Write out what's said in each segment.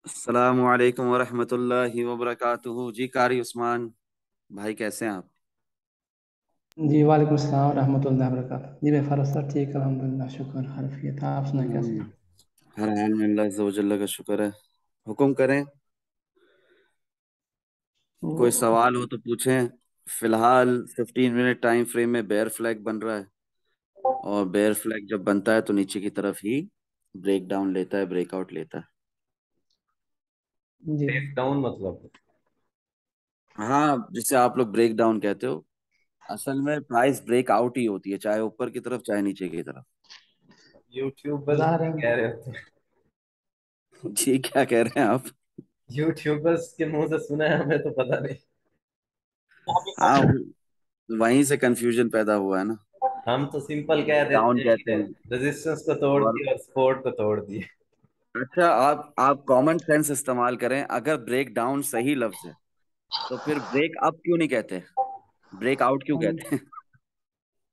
अस्सलामु अलैकुम वरहमतुल्लाहि वबरकातुहू। जी कारी उस्मान भाई, कैसे हैं आप? जी वालेकुम सलाम रहमतुल्लाहि व बरकातहू। जी मैं फारूक सर ठीक अल्हम्दुलिल्लाह शुक्र हरफियत। आप सुनाए कैसे हैं? हर हाल में अल्लाह अज़्ज़ व जल्ल का शुक्र है। हुक्म करें, वो कोई सवाल हो तो पूछें। फिलहाल 15 मिनट टाइम फ्रेम में बेयर फ्लैग बन रहा है, और बेयर फ्लैग जब बनता है तो नीचे की तरफ ही ब्रेक डाउन लेता है, ब्रेकआउट लेता है। जी ब्रेक डाउन मतलब? हाँ, जिसे आप लोग ब्रेक डाउन कहते हो, असल में प्राइस ब्रेक आउट ही होती है, चाहे ऊपर की तरफ चाहे नीचे की तरफ। यूट्यूबर्स ज़ाहिर भी है। कह रहे होते हैं। जी, क्या कह रहे हैं आप? यूट्यूबर्स के मुंह से सुना है, हमें तो पता नहीं। हाँ, वहीं से कंफ्यूजन पैदा हुआ है ना। हम तो सिंपल कह ब्रेक देते डाउन हैं कहते कि हैं। रेजिस्टेंस को तोड़ और दिया और सपोर्ट को तोड़ दिया। अच्छा, आप कॉमन सेंस इस्तेमाल करें। अगर ब्रेक डाउन सही लफ्ज है तो फिर ब्रेक अप क्यों नहीं कहते, ब्रेक आउट क्यों हम कहते हैं?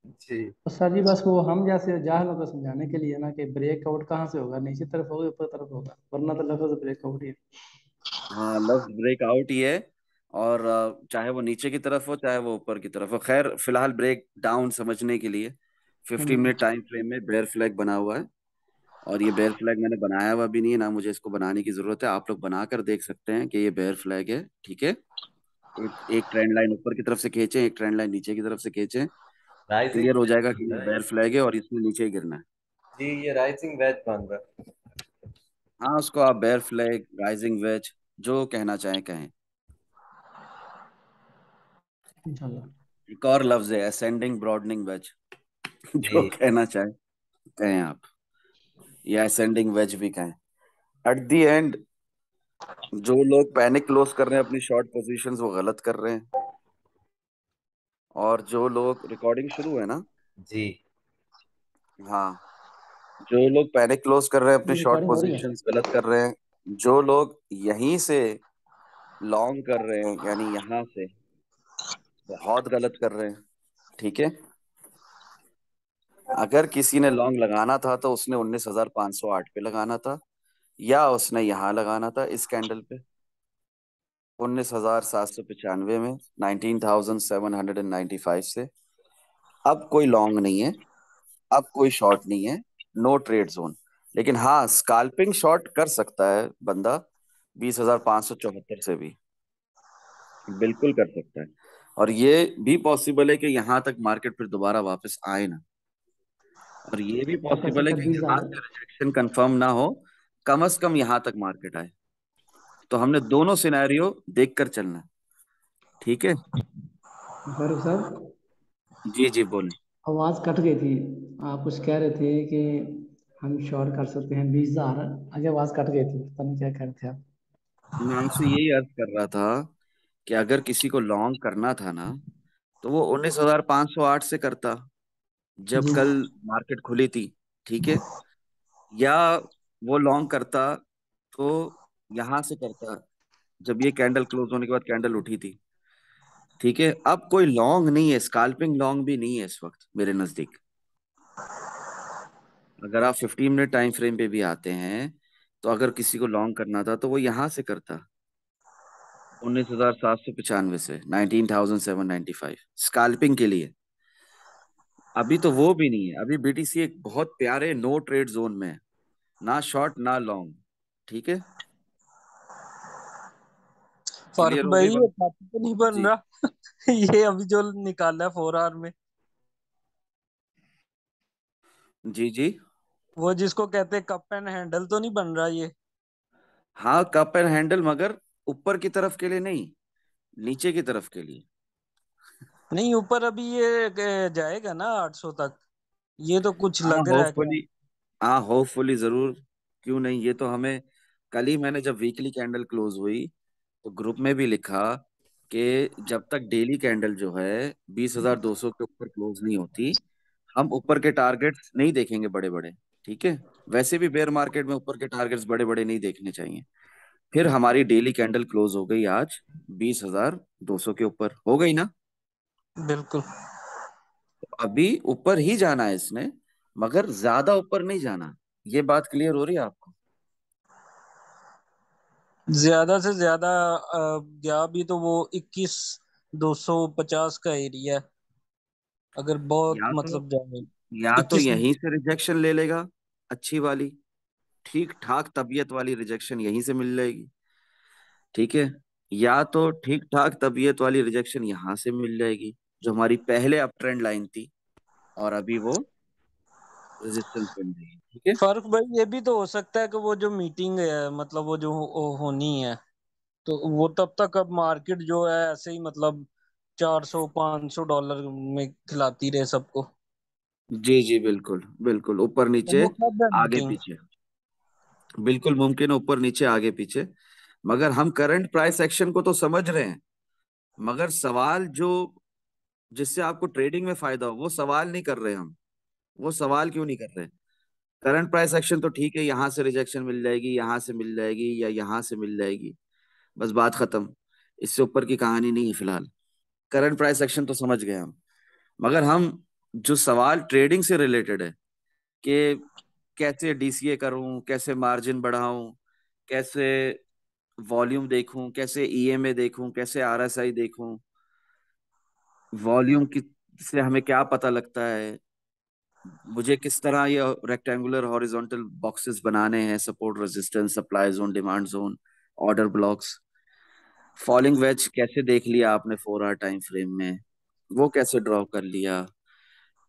जी। तो सर जी बस वो हम जैसे जाहिलों को समझाने के लिए ना कि ब्रेकआउट कहाँ से होगा, नीचे तरफ होगा ऊपर तरफ होगा, वरना तो लफ्ज़ ब्रेकआउट ही है। हाँ, लफ्ज ब्रेक आउट ही है। और चाहे वो नीचे की तरफ हो चाहे वो ऊपर की तरफ हो, खैर फिलहाल ब्रेक डाउन समझने के लिए 15 मिनट टाइम फ्रेम में बेयर फ्लैग बना हुआ है। और ये बेयर फ्लैग मैंने बनाया हुआ भी नहीं है, ना मुझे इसको बनाने की जरूरत है। आप लोग बनाकर देख सकते हैं कि ये बेयर फ्लैग है, ठीक है। एक ट्रेंड लाइन ऊपर की तरफ से खींचे, एक ट्रेंड लाइन नीचे की तरफ से खींचे, राइजिंग क्लियर हो जाएगा कि बन ये रहा है। बेयर फ्लैग है और इसमें नीचे ही गिरना है। जी, ये राइजिंग वेज बन रहा है। हाँ, उसको आप बेयर फ्लैग, राइजिंग वेज, जो कहना चाहें कहें। इंशाल्लाह। एक और लफ्ज है असेंडिंग ब्रॉडनिंग वेज। जो जी। कहना चाहें कहें आप, या असेंडिंग वेज भी कहें। एट द एंड, जो लोग पैनिक क्लोज कर रहे हैं अपनी शॉर्ट पोजीशंस, वो गलत कर रहे हैं। और जो लोग, रिकॉर्डिंग शुरू है ना? जी। हाँ, जो लोग पैनिक क्लोज कर रहे हैं अपनी ये शॉर्ट रिकॉर्डिंग हो रही है। पोजीशंस, गलत कर रहे हैं। जो लोग यहीं से लॉन्ग कर रहे हैं, यानी यहाँ से, बहुत गलत कर रहे हैं, ठीक है। अगर किसी ने लॉन्ग लगाना था तो उसने 19,508 पे लगाना था, या उसने यहाँ लगाना था इस कैंडल पे 19,795 में, 19,795 से। अब कोई लॉन्ग नहीं है, अब कोई शॉर्ट नहीं है, नो ट्रेड जोन। लेकिन हाँ, स्काल्पिंग शॉर्ट कर सकता है बंदा 20,574 से भी, बिल्कुल कर सकता है। और ये भी पॉसिबल है कि यहाँ तक मार्केट फिर दोबारा वापस आए ना। और ये भी क्या कर पॉसिबल है सकता है कि 20 यहाँ हजार? से रिजेक्शन कंफर्म ना हो, कम से कम यहाँ तक मार्केट आए। तो हमने दोनों सिनेरियो देखकर चलना है, ठीक है। फारूक साहब, जी जी, बोलें। आवाज़ कट गई थी। आप कुछ कह रहे थे कि हम शॉर्ट कर सकते हैं 20 हजार। आगे आवाज़ कट गई थी, पता नहीं क्या कह रहे थे आप। मैं आपसे यही अर्ज कर रहा था कि अगर किसी को लॉन्ग करना था ना, तो वो 19,508 से करता, जब जी। कल मार्केट खुली थी, ठीक है। या वो लॉन्ग करता तो यहां से करता, जब ये कैंडल क्लोज होने के बाद कैंडल उठी थी, ठीक है। अब कोई लॉन्ग नहीं है, स्कैल्पिंग लॉन्ग भी नहीं है इस वक्त मेरे नजदीक। अगर आप 15 मिनट टाइम फ्रेम पे भी आते हैं, तो अगर किसी को लॉन्ग करना था तो वो यहां से करता, 19,795 से, 19,795 स्कैल्पिंग के लिए। अभी तो वो भी नहीं है, अभी बीटीसी एक बहुत प्यारे नो ट्रेड जोन में है, ना शॉर्ट ना लॉन्ग, ठीक है। फारूक क्लियर हो भाई, गई ये बात? खाते तो नहीं बन जी रहा। ये अभी जो निकाला है 4 आवर में, जी जी। वो जिसको कहते हैं कप एंड हैंडल, तो नहीं बन रहा ये? हाँ, कप एंड हैंडल, मगर ऊपर की तरफ के लिए नहीं, नीचे की तरफ के लिए। नहीं, ऊपर अभी ये जाएगा ना 800 तक। ये तो कुछ हाँ लग रहा है क्या? होपफुली, हाँ होपफुली जरूर, क्यों नहीं। ये तो हमें, कल ही मैंने जब वीकली कैंडल क्लोज हुई तो ग्रुप में भी लिखा कि जब तक डेली कैंडल जो है 20,200 के ऊपर क्लोज नहीं होती, हम ऊपर के टारगेट्स नहीं देखेंगे बड़े बड़े, ठीक है। वैसे भी बेयर मार्केट में ऊपर के टारगेट्स बड़े बड़े नहीं देखने चाहिए। फिर हमारी डेली कैंडल क्लोज हो गई आज 20,200 के ऊपर हो गई ना। बिल्कुल। अभी ऊपर ही जाना है इसने, मगर ज्यादा ऊपर नहीं जाना। ये बात क्लियर हो रही है आपको? ज्यादा से ज्यादा गया भी तो वो 21,250 का एरिया है, अगर बहुत या तो मतलब जाए। या तो 21। यहीं से रिजेक्शन ले लेगा, अच्छी वाली, ठीक ठाक तबीयत वाली रिजेक्शन यहीं से मिल जाएगी। ठीक है। या तो ठीक ठाक तबीयत वाली रिजेक्शन यहां से मिल जाएगी, जो हमारी पहले अप ट्रेंड लाइन थी, और अभी वो रेजिस्टेंस बन रही है। ठीक है। फर्क भाई ये भी तो हो सकता है कि वो जो मीटिंग है मतलब वो जो होनी है, तो वो तब तक अब मार्केट जो है ऐसे ही मतलब 400-500 डॉलर में खिलाती रहे सबको। जी जी, बिल्कुल बिल्कुल, ऊपर तो नीचे, वो कब है आगे मीटिंग? पीछे, बिल्कुल मुमकिन है, ऊपर नीचे आगे पीछे। मगर हम करंट प्राइस एक्शन को तो समझ रहे हैं, मगर सवाल जो, जिससे आपको ट्रेडिंग में फायदा हो, वो सवाल नहीं कर रहे हम। वो सवाल क्यों नहीं कर रहे? करंट प्राइस एक्शन तो ठीक है, यहां से रिजेक्शन मिल जाएगी, यहां से मिल जाएगी, या यहां से मिल जाएगी, बस बात खत्म। इससे ऊपर की कहानी नहीं है फिलहाल। करंट प्राइस एक्शन तो समझ गए हम। मगर हम, जो सवाल ट्रेडिंग से रिलेटेड है, कि कैसे डीसीए करूं, कैसे मार्जिन बढ़ाऊं, कैसे वॉल्यूम देखूं, कैसे ईएमए देखूं, कैसे आरएसआई देखूं, वॉल्यूम की से हमें क्या पता लगता है, मुझे किस तरह ये रेक्टेंगुलर हॉरिजॉन्टल बॉक्सेस बनाने हैं, support resistance, supply zone, demand zone, order blocks, falling veg कैसे देख लिया आपने 4 आवर टाइम फ्रेम में, वो कैसे ड्रॉ कर लिया,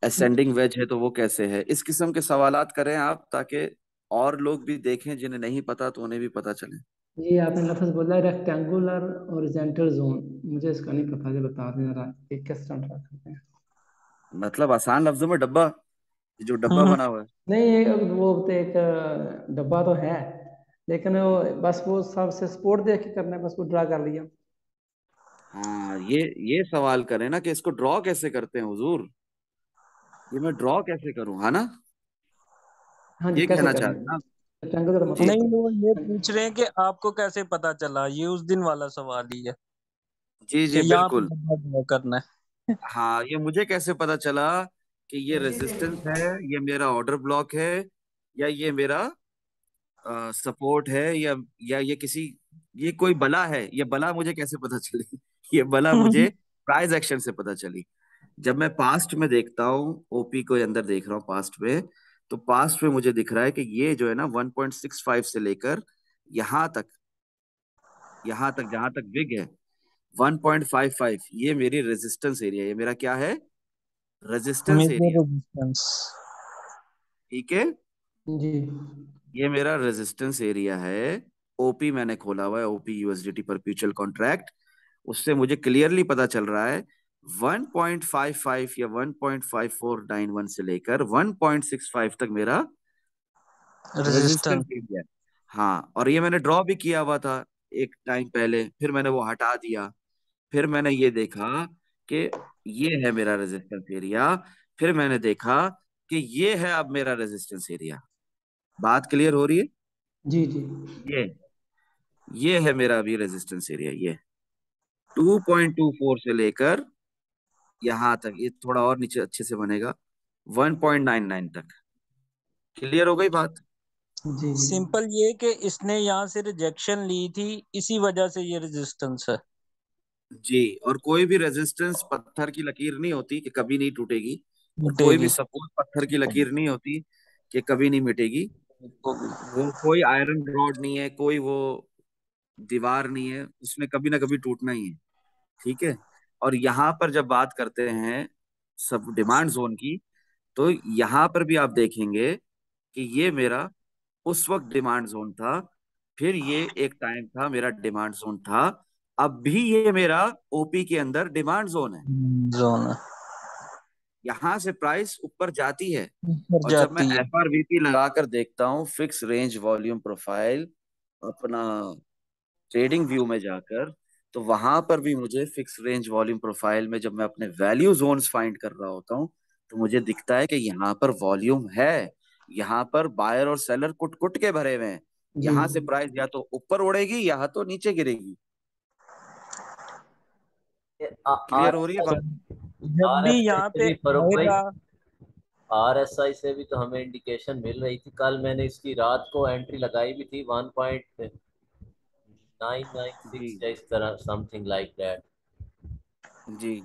असेंडिंग वेज है तो वो कैसे है। इस किस्म के सवालात करें आप, ताकि और लोग भी देखें, जिन्हें नहीं पता तो उन्हें भी पता चले। ये आपने लफ्ज़ बोला रेक्टेंगुलर हॉरिजॉन्टल जोन, मुझे इसका नहीं पता, जो बता दें जरा ये किस तरह ड्रा करते हैं। मतलब आसान लफ्जों में, डब्बा, जो डब्बा हम्म। बना हुआ है। नहीं ये वो तो एक डब्बा तो है, लेकिन वो बस वो सबसे सपोर्ट देख के करना है, बस वो ड्रा कर लिया। हाँ, ये सवाल करें ना कि इसको ड्रॉ कैसे करते हैं हुजूर, ये मैं ड्रॉ कैसे करूं, है ना? हाँ जी, ये कैसे कहना चाह रहे करेंगे? हैं ना? रेक्टेंगल का जी नहीं, मतलब वो ये पूछ रहे हैं कि आपको कैसे पता चला, ये उस दिन वाला सवाल ही है जी कि जी, यहाँ पे बिल्कुल। बदलाव ड्रॉ करना है। हाँ, ये मुझे कैसे पता चला कि ये रेजिस्टेंस है, ये मेरा ऑर्डर ब्लॉक है, या ये मेरा सपोर्ट है, या ये किसी, ये कोई बला है, ये बला मुझे कैसे पता चली? ये बला मुझे प्राइस एक्शन से पता चली। जब मैं पास्ट में देखता हूँ, ओपी को अंदर देख रहा हूँ पास्ट में, तो पास्ट में मुझे दिख रहा है कि ये जो है ना 1.65 से लेकर यहाँ तक, यहाँ तक जहां तक बिग है 1.55, ये मेरी रेजिस्टेंस एरिया, ये मेरा क्या है? Resistance measure area. रेजिस्टेंस। ठीक है। जी ये मेरा रेजिस्टेंस एरिया है। ओपी मैंने खोला हुआ है, ओपी यूएसडीटी परपेचुअल कॉन्ट्रैक्ट। उससे मुझे क्लियरली पता चल रहा है 1.55 या 1.5491 से लेकर 1.65 तक मेरा रेजिस्टेंस रेजिस्टेंस। एरिया है। हाँ, और ये मैंने ड्रॉ भी किया हुआ था एक टाइम पहले, फिर मैंने वो हटा दिया। फिर मैंने ये देखा कि ये है मेरा रेजिस्टेंस एरिया। फिर मैंने देखा कि ये है अब मेरा रेजिस्टेंस एरिया। बात क्लियर हो रही है? जी जी। ये है मेरा अभी रेजिस्टेंस एरिया, ये 2.24 से लेकर यहां तक, ये थोड़ा और नीचे अच्छे से बनेगा, 1.99 तक। क्लियर हो गई बात? जी जी। सिंपल ये कि इसने यहाँ से रिजेक्शन ली थी, इसी वजह से ये रेजिस्टेंस है। जी। और कोई भी रेजिस्टेंस पत्थर की लकीर नहीं होती कि कभी नहीं टूटेगी, और कोई भी मिटेगी। सपोर्ट पत्थर की लकीर नहीं होती कि कभी नहीं मिटेगी। वो कोई आयरन रॉड नहीं है, कोई वो दीवार नहीं है, उसने कभी ना कभी टूटना ही है। ठीक है। और यहाँ पर जब बात करते हैं सब डिमांड जोन की, तो यहाँ पर भी आप देखेंगे कि ये मेरा उस वक्त डिमांड जोन था, फिर ये एक टाइम था मेरा डिमांड जोन था, अब भी ये मेरा ओपी के अंदर डिमांड जोन है। जोन है। यहां से प्राइस ऊपर जाती है। ऊपर और जब मैं जाती है। एफआरवीपी लगाकर देखता हूँ, फिक्स रेंज वॉल्यूम प्रोफाइल, अपना ट्रेडिंग व्यू में जाकर, तो वहां पर भी मुझे फिक्स रेंज वॉल्यूम प्रोफाइल में जब मैं अपने वैल्यू जोन्स फाइंड कर रहा होता हूँ, तो मुझे दिखता है कि यहाँ पर वॉल्यूम है, यहाँ पर बायर और सेलर कुट कुट के भरे हुए हैं। जी यहाँ से प्राइस या तो ऊपर उड़ेगी या तो नीचे गिरेगी। आर क्लियर हो रही है बात? जब आर भी एफ यहाँ से पे भी फर्क भाई। आएगा, RSI से भी तो हमें इंडिकेशन मिल रही थी। कल मैंने इसकी रात को एंट्री लगाई भी थी 1.996 जी या इस तरह, समथिंग लाइक दैट। जी।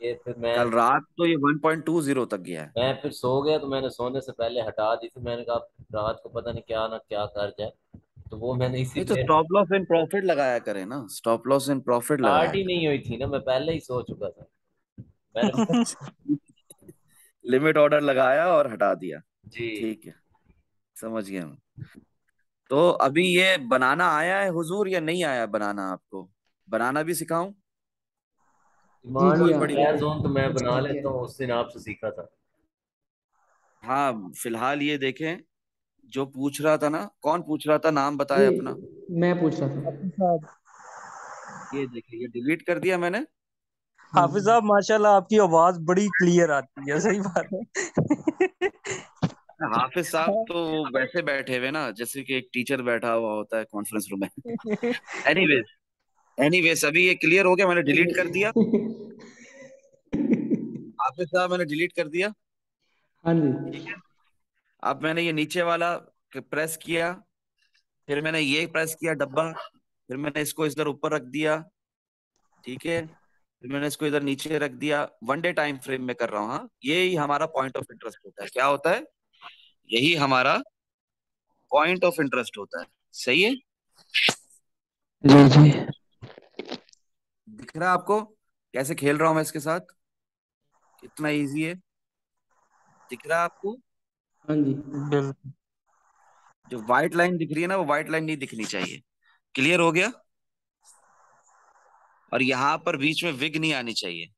ये फिर मैं कल रात तो ये 1.20 तक गया है। मैं फिर सो गया, तो मैंने सोने से पहले हटा दी थी। मैंने कहा रात को पता नहीं क्या ना क्या कर जाए, तो वो मैंने नहीं तो इसीलिए स्टॉप लॉस इन प्रॉफिट लगाया करें ना, stop loss in profit start लगाया ही करें। नहीं हुई थी ना, मैं पहले ही सो चुका था। मैंने लिमिट ऑर्डर लगाया और हटा दिया। जी। ठीक है, समझ गया मैं। तो अभी ये बनाना आया है हुजूर या नहीं आया बनाना आपको? बनाना भी सिखाऊं? जी डिमांड जी, कोई हाँ बढ़िया। सप्लाई जोन तो मैं कुछ बना आइडिया लेता है। हूँ, उस दिन आपसे सीखा था। हाँ फिलहाल ये देखें, जो पूछ रहा था ना, कौन पूछ रहा था, नाम जी, बताए अपना। मैं पूछ रहा हाफिज था। साहब। ये देखिए, ये डिलीट कर दिया मैंने। हाँ हाफिज साहब माशाल्लाह आपकी आवाज बड़ी क्लियर आती है, सही बात है। हाफिज साहब तो वैसे बैठे हुए ना, जैसे कि एक टीचर बैठा हुआ होता है कॉन्फ्रेंस रूम में। एनीवेज, एनीवेज अभी ये क्लियर हो गया, मैंने डिलीट कर दिया। हाफिज साहब मैंने डिलीट कर दिया। हाँ जी। ठीक है। अब मैंने ये नीचे वाला प्रेस किया, फिर मैंने ये प्रेस किया डब्बा, फिर मैंने इसको इधर ऊपर रख दिया। ठीक है। फिर मैंने इसको इधर नीचे रख दिया। वन डे टाइम फ्रेम में कर रहा हूँ। हाँ, ये ही हमारा पॉइंट ऑफ इंटरेस्ट होता है। क्या होता है? यही हमारा पॉइंट ऑफ इंटरेस्ट होता है। सही है। जी जी। दिख रहा है आपको कैसे खेल रहा हूं मैं इसके साथ? कितना इजी है। दिख रहा है आपको? हाँ जी। बिल्कुल। जो व्हाइट लाइन दिख रही है ना, वो व्हाइट लाइन नहीं दिखनी चाहिए। क्लियर हो गया। और यहाँ पर बीच में विग नहीं आनी चाहिए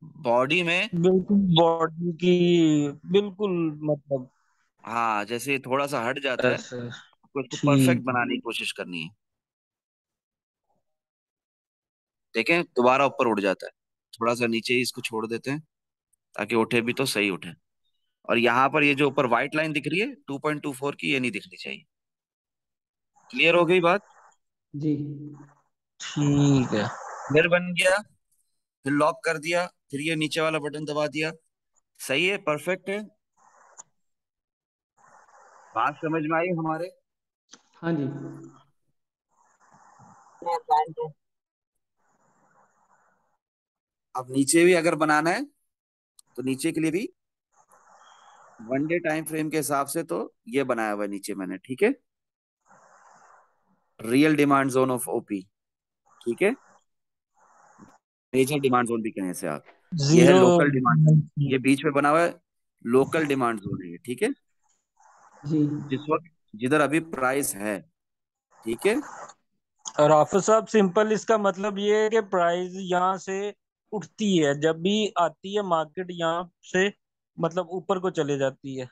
बॉडी में। बिल्कुल बॉडी की, बिल्कुल मतलब हाँ, जैसे ये थोड़ा सा हट जाता है, ऐसे। आपको इसको परफेक्ट ठीक है। बनाने की कोशिश करनी है। देखें, दोबारा ऊपर उड़ जाता है। थोड़ा सा नीचे ही इसको छोड़ देते हैं, ताकि उठे भी तो सही उठे। और यहाँ पर ये जो ऊपर व्हाइट लाइन दिख रही है 2.24 की, ये नहीं दिखनी चाहिए। क्लियर हो गई बात? जी ठीक है। फिर बन गया, फिर लॉक कर दिया, फिर ये नीचे वाला बटन दबा दिया। सही है, परफेक्ट है। बात समझ में आई हमारे? हाँ जी। अब नीचे भी अगर बनाना है, तो नीचे के लिए भी वन डे टाइम फ्रेम के हिसाब से तो ये बनाया हुआ है नीचे मैंने। ठीक है। Real demand zone of OP. ठीक है। मेजर डिमांड जोन भी कहें इसे आप। ये है जीरो। Local demand zone. ये बीच में बना हुआ है लोकल डिमांड जोन है ये। ठीक है। जी जिस वक्त, जिधर अभी प्राइस है। ठीक है। और हाफिज साहब सिंपल इसका मतलब ये है कि प्राइस यहाँ से उठती है, जब भी आती है मार्केट यहाँ से, मतलब ऊपर को चले जाती है।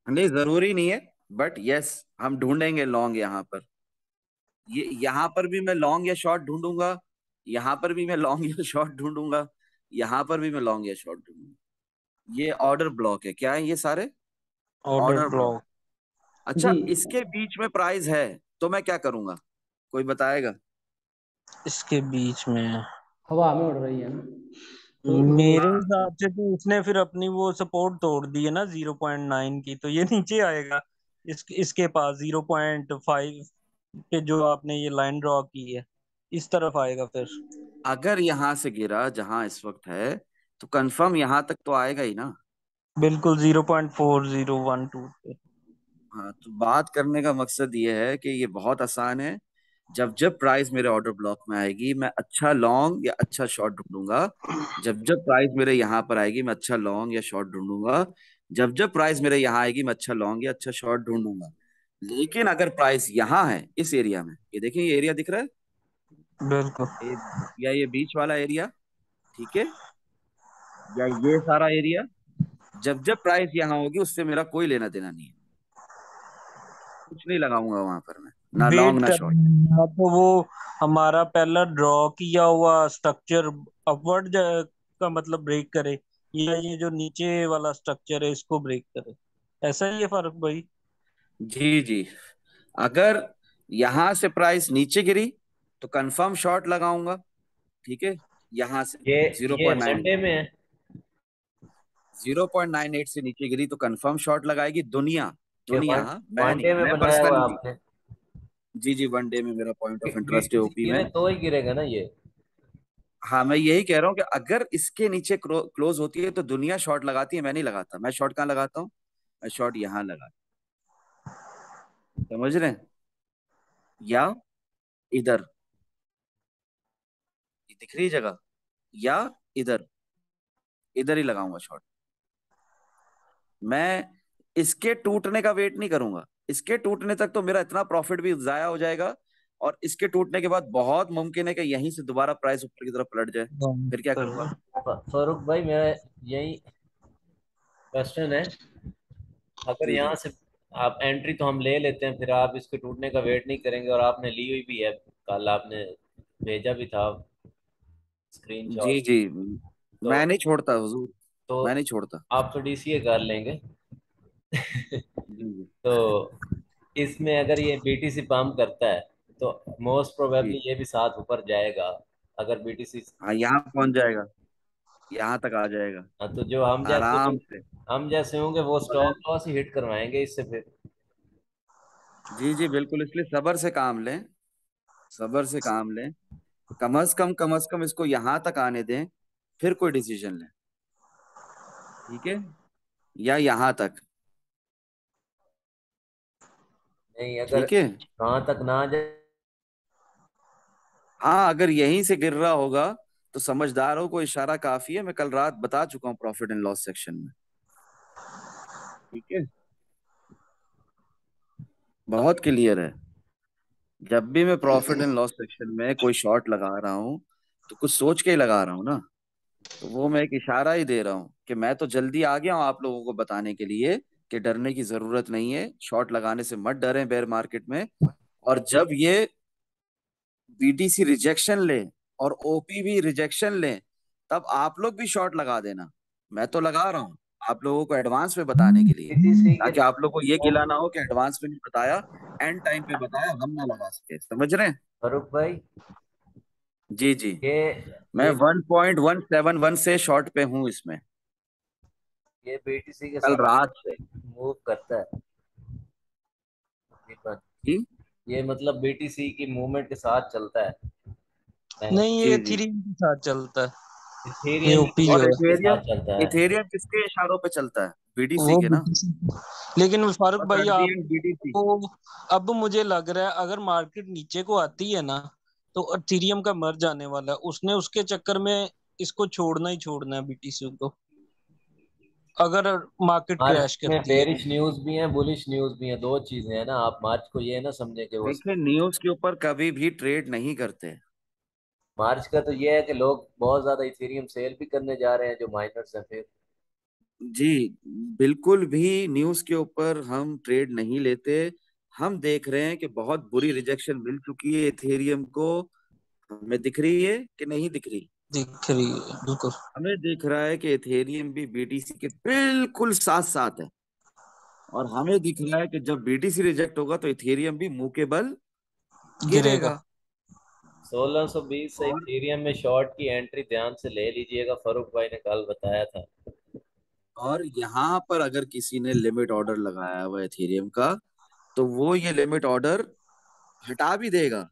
नहीं जरूरी नहीं है, बट यस, हम ढूंढेंगे लॉन्ग यहाँ पर। ये यहाँ पर भी मैं लॉन्ग या शॉर्ट ढूंढूंगा, यहाँ पर भी मैं लॉन्ग या शॉर्ट ढूंढूंगा, यहाँ पर भी मैं लॉन्ग या शॉर्ट ढूंढूंगा। ये ऑर्डर ब्लॉक है। क्या है ये सारे? Order order block. ब्लॉक। अच्छा, जी। इसके बीच में प्राइस है, तो मैं क्या करूंगा? कोई बताएगा? इसके बीच में हवा में उड़ रही है ना, तो मेरे हाँ। हिसाब से तो इसने फिर अपनी वो सपोर्ट तोड़ दी है ना 0.9 की, तो ये नीचे आएगा। इसके पास 0.5 पे जो आपने ये लाइन ड्रॉ की है, इस तरफ आएगा फिर। अगर यहां से गिरा जहां इस वक्त है, तो कंफर्म यहां तक तो आएगा ही ना। बिल्कुल 0.4012 पे। हाँ, तो बात करने का मकसद ये है कि ये बहुत आसान है। जब जब प्राइस मेरे ऑर्डर ब्लॉक में आएगी, मैं अच्छा लॉन्ग या अच्छा शॉर्ट ढूंढूंगा। जब जब प्राइस मेरे यहाँ पर आएगी, मैं अच्छा लॉन्ग या शॉर्ट ढूंढूंगा। जब जब प्राइस मेरे यहाँ आएगी, मैं अच्छा लॉन्ग या अच्छा शॉर्ट ढूंढूंगा। लेकिन अगर प्राइस यहाँ है इस एरिया में, ये देखिए, ये एरिया दिख रहा है, बिल्कुल। ये, या ये बीच वाला एरिया। ठीक है। या ये सारा एरिया, जब जब प्राइस यहाँ होगी, उससे मेरा कोई लेना देना नहीं है। कुछ नहीं लगाऊंगा वहां पर मैं, ना वेट लॉन्ग ना शॉर्ट। करना तो वो हमारा पहला ड्रॉ किया हुआ स्ट्रक्चर अपवर्ड का मतलब ब्रेक करे, या ये जो नीचे वाला स्ट्रक्चर है इसको ब्रेक करे। ऐसा ही है फर्क भाई। जी जी। अगर यहां से प्राइस नीचे गिरी, तो कंफर्म शॉर्ट लगाऊंगा। ठीक है। यहां से ये जीरो ये पॉइंट नाइन मंडे में है। 0.98 से नीचे गिरी तो कंफर्म शॉट लगाएगी दुनिया। ये दुनिया, हाँ, मैं वन डे नहीं, में मैं बनाया हुआ पर्सनली है नहीं। आपने? जी जी, वनडे में मेरा पॉइंट ऑफ इंटरेस्ट है बीटीसी ओपी गिरे में। तो ही गिरेगा ना ये? हाँ, मैं यही कह रहा हूँ कि अगर इसके नीचे क्लोज होती है तो दुनिया शॉट लगाती है, मैं नहीं लगाता। मैं शॉट कहाँ लगाता हूँ? मैं शॉट यहाँ लगा, समझ रहे हैं? या इधर, ये दिख रही है जगह, या इधर, इधर ही लगाऊंगा शॉट। मैं इसके टूटने का वेट नहीं करूंगा। इसके टूटने तक तो मेरा इतना प्रॉफिट भी जाया हो जाएगा, और इसके टूटने के बाद बहुत मुमकिन है कि यहीं से दोबारा प्राइस ऊपर की तरफ पलट जाए। फिर क्या करूंगा? फारूक भाई, मेरा यही क्वेश्चन है। अगर जी यहाँ जी से आप एंट्री तो हम ले लेते हैं, फिर आप इसके टूटने का वेट नहीं करेंगे, और आपने ली हुई भी है, कल आपने भेजा भी था जी स्क्रीनशॉट। जी, तो मैं नहीं छोड़ता हुजूर, तो मैं नहीं छोड़ता। आप तो डीसीए कर लेंगे। जी जी तो इसमें अगर ये बीटीसी पंप करता है तो मोस्ट जी। प्रोबेबली ये भी साथ ऊपर जाएगा। अगर बीटीसी, हाँ, यहाँ पहुंच जाएगा, यहाँ तक आ जाएगा तो जो आराम से। हम जैसे होंगे वो और स्टॉप लॉस ही हिट करवाएंगे इससे फिर। जी जी बिल्कुल, इसलिए सब्र से काम लें, सब्र से काम लें। कम से कम इसको यहाँ तक आने दें, फिर कोई डिसीजन लें, ठीक है? या यहाँ तक, नहीं, अगर ठीक है। वहां तक ना जाए। हाँ, अगर यहीं से गिर रहा होगा तो समझदारों को इशारा काफी है। मैं कल रात बता चुका हूँ प्रॉफिट एंड लॉस सेक्शन में, ठीक है? बहुत क्लियर है। जब भी मैं प्रॉफिट एंड लॉस सेक्शन में कोई शॉर्ट लगा रहा हूँ तो कुछ सोच के ही लगा रहा हूँ ना। तो वो मैं एक इशारा ही दे रहा हूँ कि मैं तो जल्दी आ गया हूँ आप लोगों को बताने के लिए कि डरने की जरूरत नहीं है, शॉर्ट लगाने से मत डरें बेयर मार्केट में। और जब ये बीटीसी रिजेक्शन ले और ओपी भी रिजेक्शन ले, तब आप लोग भी शॉर्ट लगा देना। मैं तो लगा रहा हूँ आप लोगों को एडवांस में बताने के लिए, बीटीसी के ताकि आप लोग को ये गिला ना हो कि एडवांस में नहीं बताया, एंड टाइम पे बताया, हम ना लगा सके। समझ रहे हैं? फारूक भाई, जी जी। ये मैं ये 1.171 से शॉर्ट पे हूँ इसमें, ये बीटीसी के कल साथ रात से। मूव करता है तकरीबन। जी ये मतलब बीटीसी की मूवमेंट के साथ चलता है। नहीं, ये जी जी। एथेरियम के साथ चलता है, ये इथेरियम ओपी भी जो और है बीटीसी के इथेरियम, साथ चलता है। इथेरियम किसके इशारों पे चलता है? बीडीसी वो के ना। BTC। लेकिन फारूक बस भाई एट दी आप एंड बीडीसी। तो, अब मुझे लग रहा है अगर मार्केट नीचे को आती है ना तो एथेरियम का मर जाने वाला है। उसने उसके चक्कर में इसको छोड़ना ही छोड़ना है बीटीसी को, अगर मार्केट क्रैश मार्च में करती है तो। बेरिश न्यूज भी है, बुलिश न्यूज भी है, दो चीजें हैं ना। आप मार्च को ये ना समझे कि वो, देखिए, न्यूज के ऊपर कभी भी ट्रेड नहीं करते। मार्च का तो ये है कि लोग बहुत ज्यादा इथेरियम सेल भी करने जा रहे हैं जो माइनर्स हैं फिर। जी, बिल्कुल भी न्यूज के ऊपर हम ट्रेड नहीं लेते। हम देख रहे हैं कि बहुत बुरी रिजेक्शन मिल चुकी है इथेरियम को। हमें दिख रही है कि नहीं दिख रही? दिख रही है बिल्कुल। हमें दिख रहा है कि इथेरियम भी बीटीसी के बिल्कुल साथ साथ है। और हमें दिख रहा है कि जब बीटीसी रिजेक्ट होगा तो इथेरियम भी मुंह के बल गिरेगा। गिरेगा। 1620 से और इथेरियम में शॉर्ट की एंट्री ध्यान से ले लीजिएगा, फारूक भाई ने कल बताया था। और यहाँ पर अगर किसी ने लिमिट ऑर्डर लगाया हुआ इथेरियम का, तो वो ये लिमिट ऑर्डर हटा भी देगा।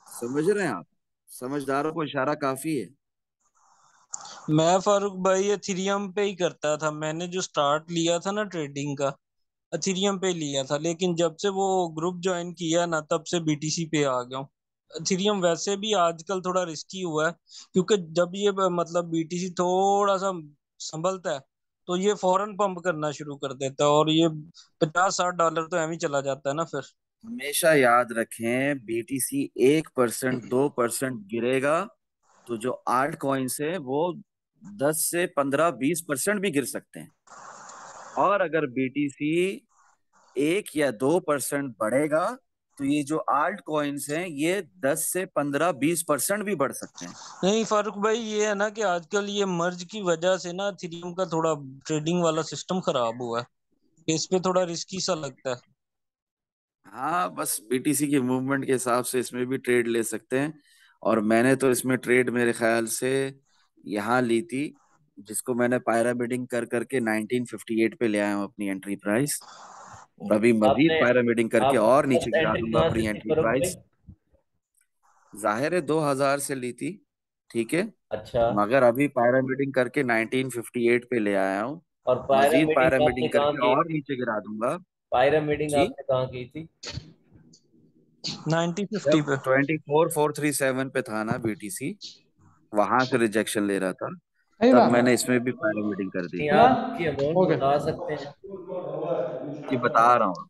समझ रहे हैं आप? समझदारों को इशारा काफी है। मैं फारूक भाई एथेरियम पे ही करता था। मैंने जो स्टार्ट लिया था ना ट्रेडिंग का, एथेरियम पे लिया था, लेकिन जब से वो ग्रुप ज्वाइन किया ना तब से बीटीसी पे आ गया हूँ। एथेरियम वैसे भी आजकल थोड़ा रिस्की हुआ है, क्योंकि जब ये मतलब बीटीसी थोड़ा सा संभलता है तो ये फौरन पंप करना शुरू कर देता है, और ये 50-60 डॉलर तो एम ही चला जाता है ना फिर। हमेशा याद रखें, बीटीसी 1% 2% गिरेगा तो जो आल्ट कॉइन्स है वो 10 से 15 20% भी गिर सकते हैं। और अगर बीटीसी 1 या 2% बढ़ेगा तो ये जो आल्ट कॉइन्स हैं ये 10 से 15 20% भी बढ़ सकते हैं। नहीं फारूक भाई, ये है ना कि आजकल ये मर्ज की वजह से ना एथेरियम का थोड़ा ट्रेडिंग वाला सिस्टम खराब हुआ है। इस पे थोड़ा रिस्की सा लगता है। हाँ, बस बीटीसी की मूवमेंट के हिसाब से इसमें भी ट्रेड ले सकते हैं। और मैंने तो इसमें ट्रेड मेरे ख्याल से यहाँ ली थी, जिसको मैंने पैरामीडिंग कर करके 1958 पे ले आया हूँ अपनी एंट्री प्राइस, और अभी मजीद आपने पैरामीडिंग करके आपने और नीचे फर्स्ट गिरा एंट्री दूंगा कहाँ अपनी से थी एंट्री फरूक भाई? प्राइस। जाहिर है 2000 से ली थी, ठीक है, अच्छा। मगर अभी पैरामीडिंग करके 1958 पे ले आया हूँ। और मजीद पैरामीडिंग आपने पैरामीडिंग कहाँ करके की और थी? नीचे गिरा दूंगा। पैरामीडिंग जी, आपने कहाँ की थी? 9050 जब पे। 24437 पे था ना बीटीसी, वहां से रिजेक्शन ले रहा था, सही तब बात है। मैंने इसमें भी पैरामीडिंग कर दी नहीं, थी। हाँ, आप उसकी अमाउंट हो बता गया। सकते हैं? जी बता रहा हूँ,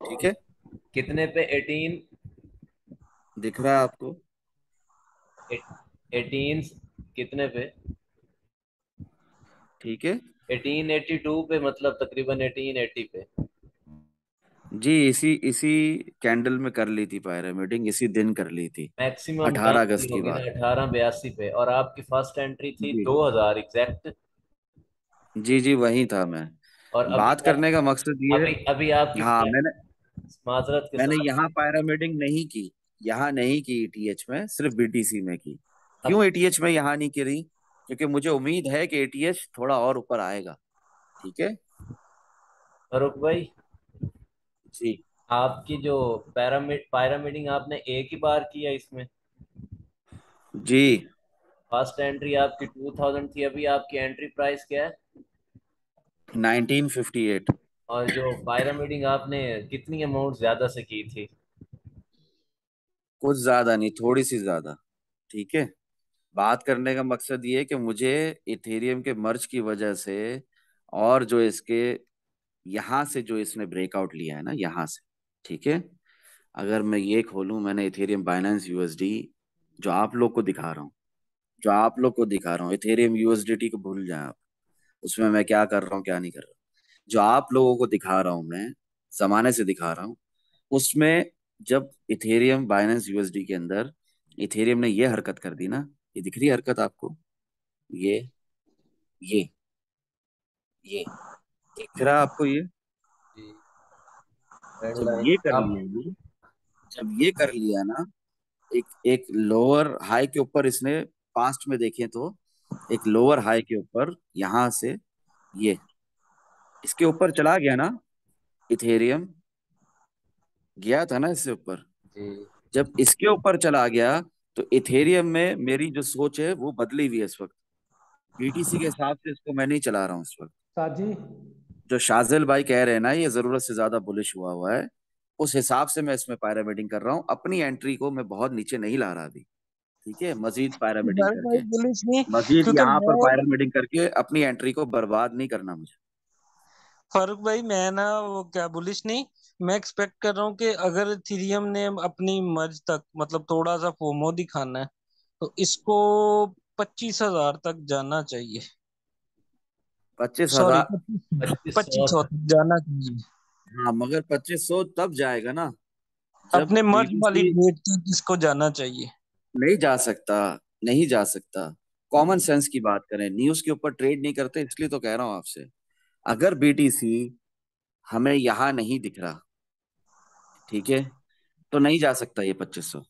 ठीक है, कितने पे? 18? दिख रहा है आपको, 18 कितने पे? ठीक है। 1882 पे, मतलब तकरीबन 1880 पे। जी, इसी इसी कैंडल में कर ली थी पैरामीडिंग, इसी दिन कर ली थी, मैक्सिमम कहाँ 18 की अगस्त की होगी ना? बात। 1882 पे। और आपकी फर्स्ट एंट्री थी जी 2000 एग्जैक्ट। जी जी, वही था मैं। और अभी बात करने का मकसद ये अभी है। अभी आपकी हाँ, मैंने माजरत के मैंने साथ। यहाँ पैरामीडिंग नहीं की, यहाँ नहीं की ईटीएच में, सिर्फ बीटीसी में की। अब क्यों ईटीएच में यहाँ नहीं करी? क्योंकि मुझे उम्मीद है कि ईटीएच थोड़ा और ऊपर आएगा, ठीक है। फरूक भाई, जी आपकी जो पैरामीडिंग आपने एक ही बार किया इसमें? जी, फर्स्ट एंट्री आपकी 2000 थी, अभी आपकी एंट्री प्राइस क्या है? 1958। और जो पैरामीडिंग आपने कितनी अमाउंट ज्यादा से की थी? कुछ ज्यादा नहीं, थोड़ी सी ज्यादा, ठीक है। बात करने का मकसद ये है कि मुझे इथेरियम के मर्ज की वजह से, और जो इसके यहाँ से जो इसने ब्रेकआउट लिया है ना यहाँ से, ठीक है, अगर मैं ये खोलूं, मैंने इथेरियम बाइनेंस यूएसडी जो आप लोग को दिखा रहा हूँ, जो आप लोग को दिखा रहा हूँ, इथेरियम यूएसडीटी को भूल जाए आप, उसमें मैं क्या कर रहा हूँ क्या नहीं कर रहा हूँ, जो आप लोगों को दिखा रहा हूँ मैं, जमाने से दिखा रहा हूँ, उसमें जब इथेरियम बाइनेंस यूएसडी के अंदर इथेरियम ने ये हरकत कर दी ना, ये दिख रही है हरकत आपको, ये ये ये दिख रहा है आपको ये, जी, ट्रेंड जब लाइन ये कर आप। लिया ये, जब ये कर लिया ना, एक एक लोअर हाई के ऊपर इसने, पास्ट में देखें तो एक लोअर हाई के ऊपर यहां से ये इसके ऊपर चला गया ना, इथेरियम गया था ना इससे ऊपर, जी। जब इसके ऊपर चला गया तो इथेरियम में मेरी जो सोच है वो बदली हुई है इस वक्त। बीटीसी के हिसाब से इसको मैं नहीं चला रहा हूँ इस वक्त। साजी। जो शाजिल भाई कह रहे हैं ना ये जरूरत से ज्यादा बुलिश हुआ हुआ है, उस हिसाब से मैं इसमें पैरामीडिंग कर रहा हूँ, अपनी एंट्री को मैं बहुत नीचे नहीं ला रहा अभी, ठीक है, मजीद पैरामीडिंग फारूक भाई करके, पुलिस नहीं, मजीद क्योंकि यहाँ पर मैं पैरामीडिंग करके अपनी एंट्री को बर्बाद नहीं करना मुझे। फारूक भाई मैं ना वो क्या बुलिश नहीं, मैं एक्सपेक्ट कर रहा हूँ कि अगर इथेरियम ने अपनी मर्ज तक मतलब थोड़ा सा फोमो दिखाना है तो इसको 25,000 तक जाना चाहिए। पच्चीस सॉरी, हजार 2500। 2500 तक जाना चाहिए। हाँ, मगर 2500 तब जाएगा ना जब अपने मर्ज वाली बीटीसी, डेट तक इसको जाना चाहिए। नहीं जा सकता, नहीं जा सकता। कॉमन सेंस की बात करें, न्यूज के ऊपर ट्रेड नहीं करते, इसलिए तो कह रहा हूं आपसे। अगर बीटीसी हमें यहां नहीं दिख रहा, ठीक है, तो नहीं जा सकता ये 2500,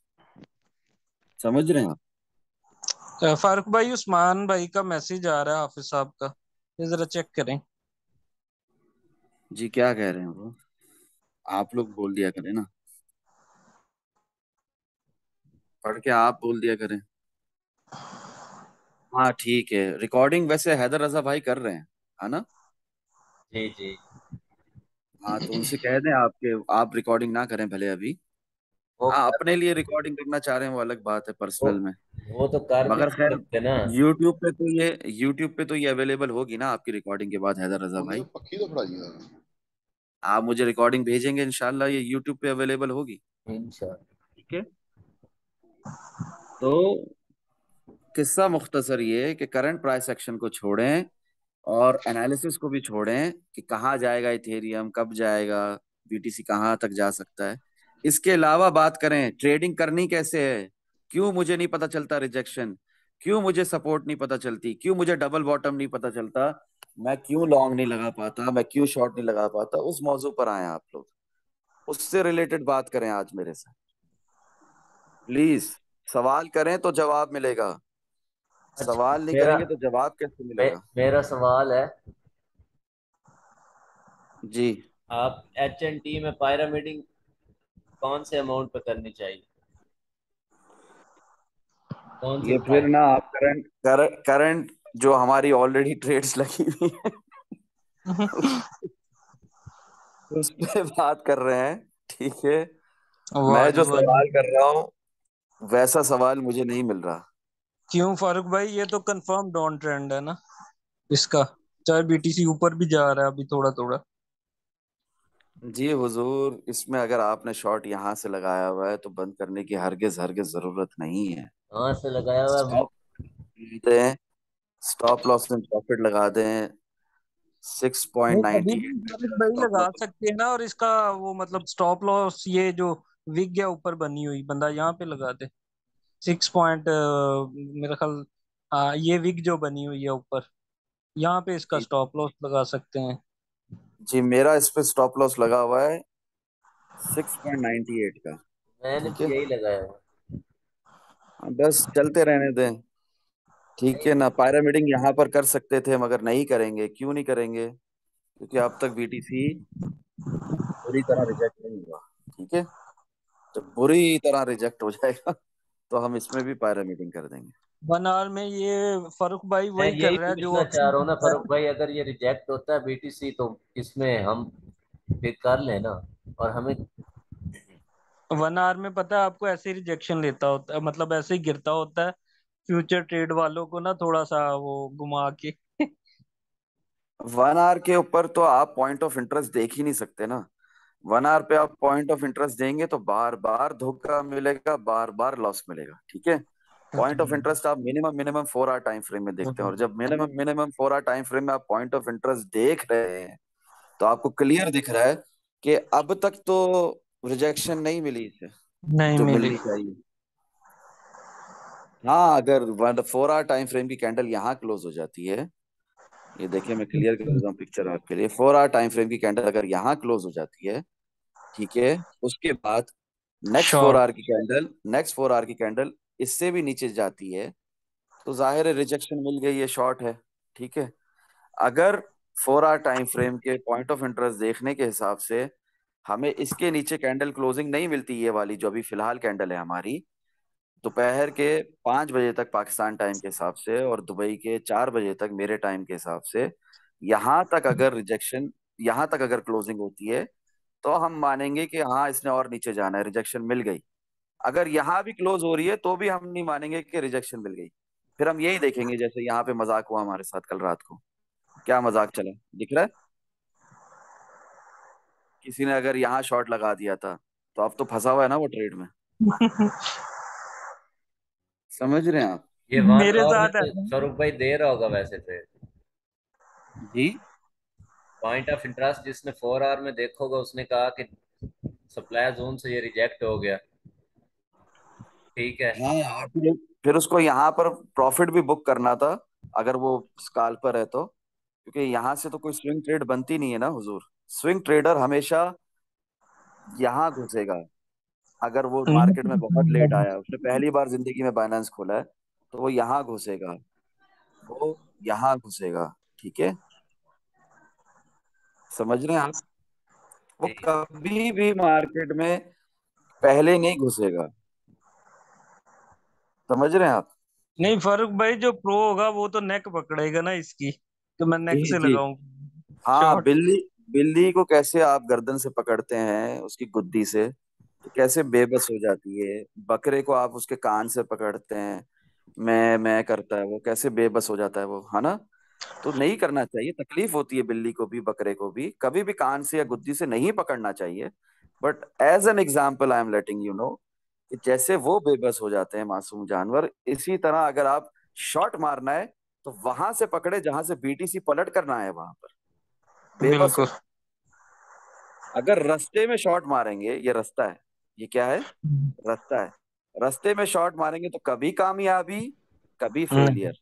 समझ रहे हैं आप? फारूक भाई उस्मान भाई का मैसेज आ रहा है हाफिज साहब का, ये जरा चेक करें। जी, क्या कह रहे हैं वो? आप लोग बोल दिया करें ना, पढ़ के आप बोल दिया करें। हाँ ठीक है, रिकॉर्डिंग वैसे हैदर रजा भाई कर रहे हैं, है ना? जी जी। हाँ, तो उनसे कह दें आपके, आप रिकॉर्डिंग ना करें भले अभी। वो हाँ, कर अपने लिए रिकॉर्डिंग करना चाह रहे हैं वो अलग बात है, वो, पर्सनल में। वो तो कर भी मगर खैर, सकते ना। यूट्यूब पे तो ये अवेलेबल होगी ना आपकी रिकॉर्डिंग के बाद, हैदर रजा ਮੰਮੀ भाई। ਉਹ ਪੱਖੀ ਤੋਂ ਫੜਾਈ ਆ आप मुझे रिकॉर्डिंग भेजेंगे, इंशाल्लाह ये यूट्यूब पे अवेलेबल होगी, इंशाल्लाह। ठीक है। तो किस्सा मुख्तसर ये है कि करंट प्राइस एक्शन को छोड़ें और एनालिसिस को भी छोड़ें कि कहाँ जाएगा इथेरियम, कब जाएगा, बीटीसी कहाँ तक जा सकता है। इसके अलावा बात करें ट्रेडिंग करनी कैसे है, क्यों मुझे नहीं पता चलता रिजेक्शन, क्यों मुझे सपोर्ट नहीं पता चलती, क्यों मुझे डबल बॉटम नहीं पता चलता, मैं क्यों लॉन्ग नहीं लगा पाता, मैं क्यों शॉर्ट नहीं लगा पाता, उस मौजू पर आए आप लोग, उससे रिलेटेड बात करें आज मेरे साथ, प्लीज। सवाल करें तो जवाब मिलेगा, अच्छा, सवाल नहीं मेरा करेंगे तो जवाब कैसे मिलेगा? मेरा सवाल है, जी। आप एच एंड टी में पायरामिडिंग कौन से अमाउंट पे करनी चाहिए? कौन सी ये फिर प्राइस? ना आप करंट करंट जो हमारी ऑलरेडी ट्रेड्स लगी हुई है उस उस पे बात कर रहे हैं। ठीक है। वाह मैं जी जो वाह जी। सवाल कर रहा हूँ वैसा सवाल मुझे नहीं मिल रहा। क्यों फारूक भाई, ये तो कंफर्म डाउन ट्रेंड है ना इसका, चाहे बीटीसी ऊपर भी जा रहा है अभी थोड़ा थोड़ा। जी हुजूर, इसमें अगर आपने शॉट यहाँ से लगाया हुआ है तो बंद करने की हरगिज हरगिज जरूरत नहीं है। कहाँ से लगाया हुआ है? स्टॉप दें, स्टॉप लॉस एंड प्रॉफिट लगा दें। सिक्स पॉइंट नहीं, कभी नाइनटी भी एट फारूक भाई स्टॉप लगा लॉस। सकते हैं ना, और इसका वो मतलब स्टॉप लॉस ये जो विग गया ऊपर बनी हुई, बंदा यहाँ पे लगा दे 6 पॉइंट, मेरा ख्याल। हाँ, ये विग जो बनी हुई है ऊपर, यहाँ पे इसका जी स्टॉप लॉस लगा सकते हैं। जी, मेरा इस पे स्टॉप लॉस लगा हुआ है 6.98 का। मैंने ठीक भी है। यही लगाया है। हाँ, बस चलते रहने दें। ठीक नहीं, है ना, पायरामिडिंग यहाँ पर कर सकते थे मगर नहीं करेंगे। क्यों नहीं करेंगे? क्योंकि अब तक बीटीसी पूरी तरह रिजेक्ट नहीं हुआ। ठीक है। जब बुरी तरह रिजेक्ट हो जाएगा तो हम इसमें भी पायरामिडिंग कर देंगे। 1 आवर में ये फारूक भाई मैं वही कर यही रहा है जो पूछना चाह अक्सर रहा हूँ ना करता फरूक भाई, अगर ये रिजेक्ट होता है बीटीसी तो इसमें हम फिर कर लेना, और हमें। है। 1 आवर में पता है आपको ऐसे ही रिजेक्शन लेता होता है, मतलब ऐसे ही गिरता होता है फ्यूचर ट्रेड वालों को ना, थोड़ा सा वो घुमा के। 1 आवर के ऊपर तो आप पॉइंट ऑफ इंटरेस्ट देख ही नहीं सकते ना। 1 आवर पे आप पॉइंट ऑफ इंटरेस्ट देंगे तो बार बार धोखा मिलेगा, बार बार लॉस मिलेगा। ठीक है। पॉइंट ऑफ इंटरेस्ट आप minimum minimum 4 hour time frame में देखते हैं, और जब minimum minimum 4 hour time frame में आप पॉइंट ऑफ इंटरेस्ट देख रहे हैं तो आपको क्लियर दिख रहा है कि अब तक तो रिजेक्शन नहीं मिली इसे नहीं जो मिली। मिलनी चाहिए। हाँ, अगर 4 आवर टाइम फ्रेम की कैंडल यहाँ क्लोज हो जाती है, ये देखिए मैं क्लियर कर देता हूँ पिक्चर आपके लिए। 4 आवर टाइम फ्रेम की कैंडल अगर यहाँ क्लोज हो जाती है, ठीक है, उसके बाद शॉर्ट। नेक्स्ट 4 आवर की कैंडल इससे भी नीचे जाती है तो जाहिर है रिजेक्शन मिल गई है, शॉर्ट है। ठीक है। अगर 4 आवर टाइम फ्रेम के पॉइंट ऑफ इंटरेस्ट देखने के हिसाब से हमें इसके नीचे कैंडल क्लोजिंग नहीं मिलती, ये वाली जो अभी फिलहाल कैंडल है हमारी, दोपहर के 5 बजे तक पाकिस्तान टाइम के हिसाब से और दुबई के 4 बजे तक मेरे टाइम के हिसाब से, यहाँ तक अगर रिजेक्शन, यहाँ तक अगर क्लोजिंग होती है तो हम मानेंगे कि हाँ इसने और नीचे जाना है, रिजेक्शन मिल गई। अगर यहाँ भी क्लोज हो रही है तो भी हम नहीं मानेंगे कि रिजेक्शन मिल गई। फिर हम यही देखेंगे जैसे यहाँ पे मजाक हुआ हमारे साथ कल रात को। क्या मजाक चला, दिख रहा है? किसी ने अगर यहाँ शॉट लगा दिया था तो अब तो फंसा हुआ है ना वो ट्रेड में। समझ रहे हैं आप? ये वन मेरे आवर में साथ है तो ना। स्वरूप भाई दे रहा होगा वैसे फिर। जी। पॉइंट ऑफ इंटरेस्ट जिसने 4 आवर में देखोगा उसने कहा कि सप्लाई जोन से ये रिजेक्ट हो गया। ठीक है। हाँ, और फिर उसको यहाँ पर प्रॉफिट भी बुक करना था अगर वो स्काल्पर है तो, क्योंकि यहाँ से तो कोई स्विंग ट्रेड बनती नहीं है ना हुजूर। स्विंग ट्रेडर हमेशा यहाँ घुसेगा। अगर वो मार्केट में बहुत लेट आया, उसने पहली बार जिंदगी में बाइनेंस खोला है, तो वो यहाँ घुसेगा, वो यहाँ घुसेगा। ठीक है। समझ रहे हैं आप? वो ठीक। कभी भी मार्केट में पहले नहीं घुसेगा। समझ रहे हैं आप? नहीं फारूक भाई, जो प्रो होगा वो तो नेक पकड़ेगा ना इसकी, तो मैं नेक जी से जी। लगाऊं हाँ, शॉर्ट। बिल्ली, बिल्ली को कैसे आप गर्दन से पकड़ते हैं उसकी गुद्दी से, तो कैसे बेबस हो जाती है। बकरे को आप उसके कान से पकड़ते हैं, मैं करता है वो, कैसे बेबस हो जाता है वो, है ना? तो नहीं करना चाहिए, तकलीफ होती है बिल्ली को भी बकरे को भी, कभी भी कान से या गुद्दी से नहीं पकड़ना चाहिए। But as an example I am letting you know कि जैसे वो बेबस हो जाते हैं मासूम जानवर, इसी तरह अगर आप शॉट मारना है तो वहां से पकड़े जहां से बीटीसी पलट करना है, वहां पर बेबस बिल्कुल। हो। अगर रास्ते में शॉट मारेंगे, ये रास्ता है, ये क्या है? रास्ता है। रास्ते में शॉट मारेंगे तो कभी कामयाबी, कभी नहीं। फेलियर।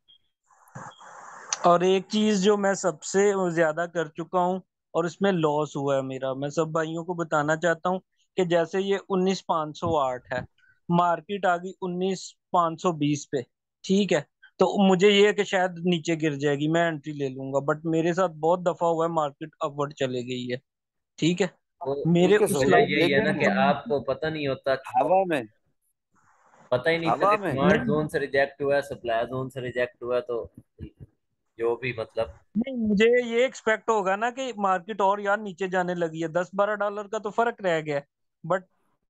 और एक चीज जो मैं सबसे ज्यादा कर चुका हूँ और इसमें लॉस हुआ है मेरा, मैं सब भाइयों को बताना चाहता हूँ कि जैसे ये 19,508 है, मार्केट आ गई 19,520 पे, ठीक है, तो मुझे ये है कि शायद नीचे गिर जाएगी, मैं एंट्री ले लूंगा, बट मेरे साथ बहुत दफा हुआ है मार्केट अपवर्ड चले गई है। ठीक है, वो मेरे ठीक है उस वजह सोहेल, लास्ट यही है ना लेकिन कि आपको पता नहीं होता, हवा में, पता ही नहीं था हवा कि में डिमांड नहीं जोन से रिजेक्ट हुआ है, सप्लाई जोन से रिजेक्ट हुआ है, तो जो भी मतलब। नहीं, मुझे ये एक्सपेक्ट होगा ना कि मार्केट और यार नीचे जाने लगी है, 10-12 डॉलर का तो फर्क रह गया है। बट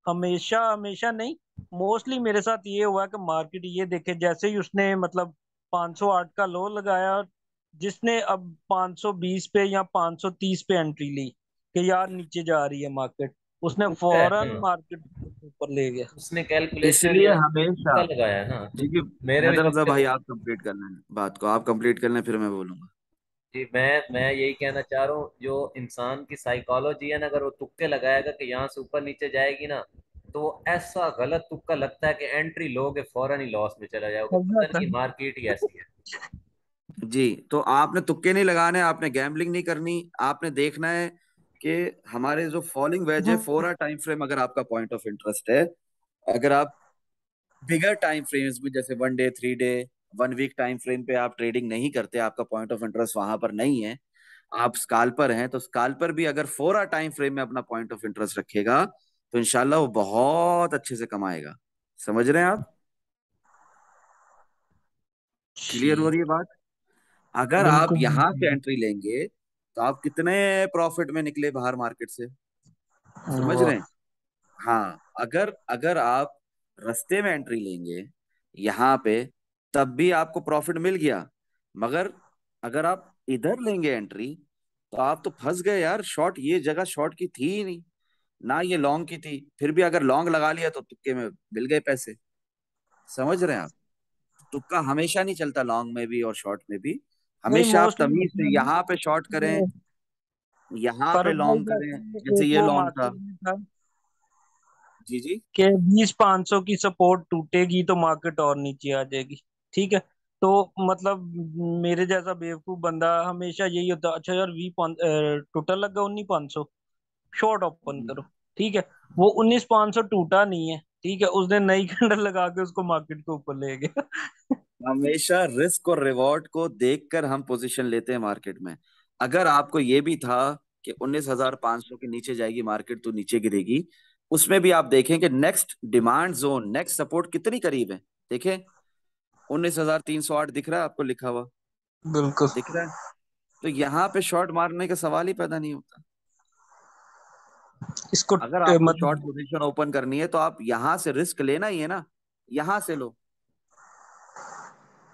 हमेशा हमेशा नहीं, मोस्टली मेरे साथ ये हुआ कि मार्केट ये देखे जैसे ही उसने मतलब 508 का लो लगाया, जिसने अब 520 पे या 530 पे एंट्री ली कि यार नीचे जा रही है मार्केट, उसने है फौरन हाँ, मार्केट ऊपर ले गया। उसने कैलकुलेशन इसलिए या हमेशा, तुक्का लगाया है ना, तो ठीक है, मेरे भी हैदर रजा तुक्के भाई, तो। आप कंप्लीट कर लें बात को, आप कंप्लीट कर लें फिर मैं बोलूंगा। जी, मैं यही कहना चाह रहा हूँ, जो इंसान की साइकोलॉजी है ना, अगर वो तुक्के लगाएगा कि यहाँ से ऊपर नीचे जाएगी ना, तो वो ऐसा गलत तुक्का लगता है कि एंट्री लोगे फौरन ही लॉस में चला जाओगे, हो पता जाता नहीं है। मार्केट ही ऐसी है। जी, तो आपने तुक्के नहीं लगाने, आपने गैम्बलिंग नहीं करनी, आपने देखना है कि हमारे जो फॉलिंग वेज है, 4 आवर टाइम फ्रेम अगर आपका पॉइंट ऑफ इंटरेस्ट है, अगर आप बिगर टाइम फ्रेम्स में जैसे 1 day, 3 day, 1 week time frame पे आप ट्रेडिंग नहीं करते, आपका पॉइंट ऑफ इंटरेस्ट वहां पर नहीं है, आप स्काल्पर हैं, तो स्काल्पर भी अगर 4 आवर टाइम फ्रेम में अपना पॉइंट ऑफ इंटरेस्ट रखेगा तो इंशाल्लाह वो बहुत अच्छे से कमाएगा। समझ रहे हैं आप? क्लियर हो ठीक। रही है बात? अगर आप बिल्कुल यहां से बिल्कुल। एंट्री लेंगे तो आप कितने प्रॉफिट में निकले बाहर मार्केट से, समझ रहे वाह। हैं? हाँ, अगर अगर आप रास्ते में एंट्री लेंगे यहाँ पे, तब भी आपको प्रॉफिट मिल गया, मगर अगर आप इधर लेंगे एंट्री तो आप तो फंस गए यार। शॉर्ट, ये जगह शॉर्ट की थी ही नहीं, ना ये लॉन्ग की थी, फिर भी अगर लॉन्ग लगा लिया तो तुक्के में मिल गए पैसे। समझ रहे हैं आप? तुक्का हमेशा नहीं चलता, लॉन्ग में भी और शॉर्ट में भी। नहीं, हमेशा आप मोस्टली तमीज से यहाँ पे शॉर्ट करें, यहाँ पे फारूक भाई लॉन्ग करें, जैसे जैसे एक ये वो लॉन्ग था। मार्केट में था जी जी। कि 20-500 की सपोर्ट टूटेगी तो मार्केट और नीचे आ जाएगी। ठीक है, तो मतलब मेरे जैसा बेवकूफ बंदा हमेशा यही होता, अच्छा यार टोटल लगा 19,500, शॉर्ट ओपन करो। ठीक है, वो 19,500 टूटा नहीं है, ठीक है, उसने नई कैंडल लगा के उसको मार्केट के ऊपर ले गया। हमेशा रिस्क और रिवॉर्ड को देखकर हम पोजीशन लेते हैं मार्केट में। अगर आपको ये भी था कि 19,500 के नीचे जाएगी मार्केट तो नीचे गिरेगी, उसमें भी आप देखें कि next demand zone, next support कितनी करीब है। देखें, 19,308 दिख रहा है आपको लिखा हुआ? बिल्कुल। दिख रहा है? तो यहाँ पे शॉर्ट मारने का सवाल ही पैदा नहीं होता। इसको अगर आपको शॉर्ट मतलब पोजीशन ओपन करनी है तो आप यहां से रिस्क लेना ही है ना, यहां से लो,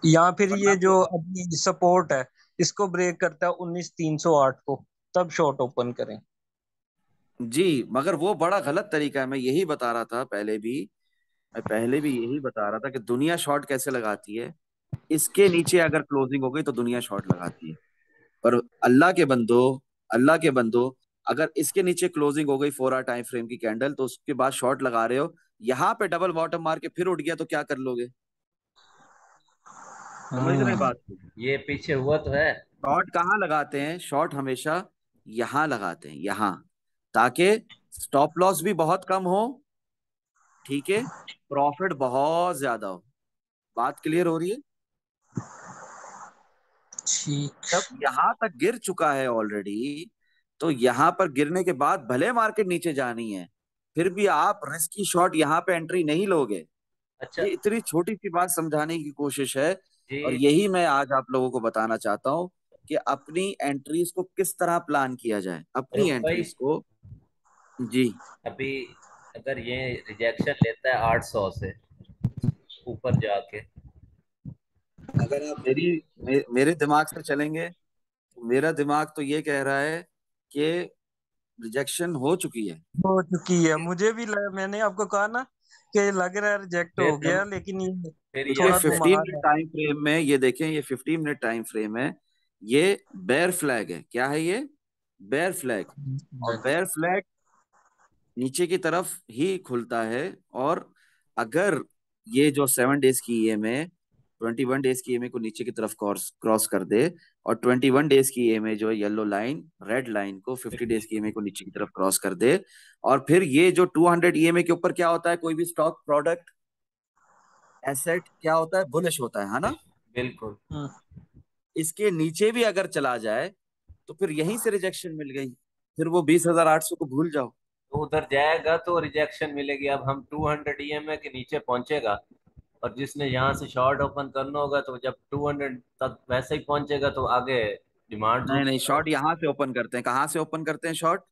या फिर वरना ये तो। जो अभी सपोर्ट है इसको ब्रेक करता है 19,308 को, तब शॉर्ट ओपन करें। जी, मगर वो बड़ा गलत तरीका है, मैं यही बता रहा था पहले भी, मैं पहले भी यही बता रहा था कि दुनिया शॉर्ट कैसे लगाती है। इसके नीचे अगर क्लोजिंग हो गई तो दुनिया शॉर्ट लगाती है, पर अल्लाह के बंदो, अल्लाह के बंदो, अगर इसके नीचे क्लोजिंग हो गई 4 आवर टाइम फ्रेम की कैंडल, तो उसके बाद शॉर्ट लगा रहे हो, यहाँ पे डबल बॉटम मार के फिर उठ गया तो क्या कर लोगे? समझ रहे हैं हम्म। बात को? ये पीछे हुआ तो है। शॉर्ट कहाँ लगाते हैं? शॉर्ट हमेशा यहां लगाते हैं, यहां, ताकि स्टॉप लॉस भी बहुत कम हो, ठीक है, प्रॉफिट बहुत ज्यादा हो। बात क्लियर हो रही है? ठीक। जब यहां तक गिर चुका है ऑलरेडी, तो यहां पर गिरने के बाद भले मार्केट नीचे जानी है, फिर भी आप रिस्की शॉट यहां पे एंट्री नहीं लोगे। अच्छा ये इतनी छोटी सी बात समझाने की कोशिश है, और जी, यही मैं आज आप लोगों को बताना चाहता हूं कि अपनी एंट्रीज को किस तरह प्लान किया जाए, अपनी रुक भाई, एंट्रीज को। जी। अभी अगर ये रिजेक्शन लेता है 800 से ऊपर जाके, अगर आप मेरे दिमाग से चलेंगे तो मेरा दिमाग तो ये कह रहा है कि रिजेक्शन हो चुकी है। हो चुकी है, मुझे भी मैंने आपको कहा ना कि लग रहा है रिजेक्ट फिर हो गया, लेकिन ये फिर ये यहाँ थोड़ा से 15 घुमा मिनट है। टाइम फ्रेम में, ये देखें, ये 15 मिनट टाइम फ्रेम है, ये बेयर फ्लैग है। क्या है ये? Bear flag. और बेयर फ्लैग नीचे की तरफ ही खुलता है, और अगर ये जो 7 डेज की ईएमए, 21 डेज की ईएमए को नीचे की तरफ क्रॉस क्रॉस कर दे, और 21 डेज की ईएमए जो येलो लाइन, रेड लाइन को 50 डेज की ईएमए को नीचे की तरफ क्रॉस कर दे, और फिर ये जो 200 ईएमए के ऊपर क्या होता है, कोई भी स्टॉक, प्रोडक्ट, एसेट क्या होता है? बुलिश होता है ना? बिल्कुल। इसके नीचे भी अगर चला जाए तो फिर यहीं से रिजेक्शन मिल गई, फिर वो 20,800 को भूल जाओ। तो उधर जाएगा तो रिजेक्शन मिलेगी। अब हम 200 ईएमए के नीचे पहुंचेगा, और जिसने यहाँ से शॉर्ट ओपन करना होगा तो जब 200 तक वैसे ही पहुंचेगा तो आगे डिमांड नहीं नहीं, दूसरी शॉर्ट होगी। यहाँ से ओपन करते हैं। कहाँ से ओपन करते हैं शॉर्ट?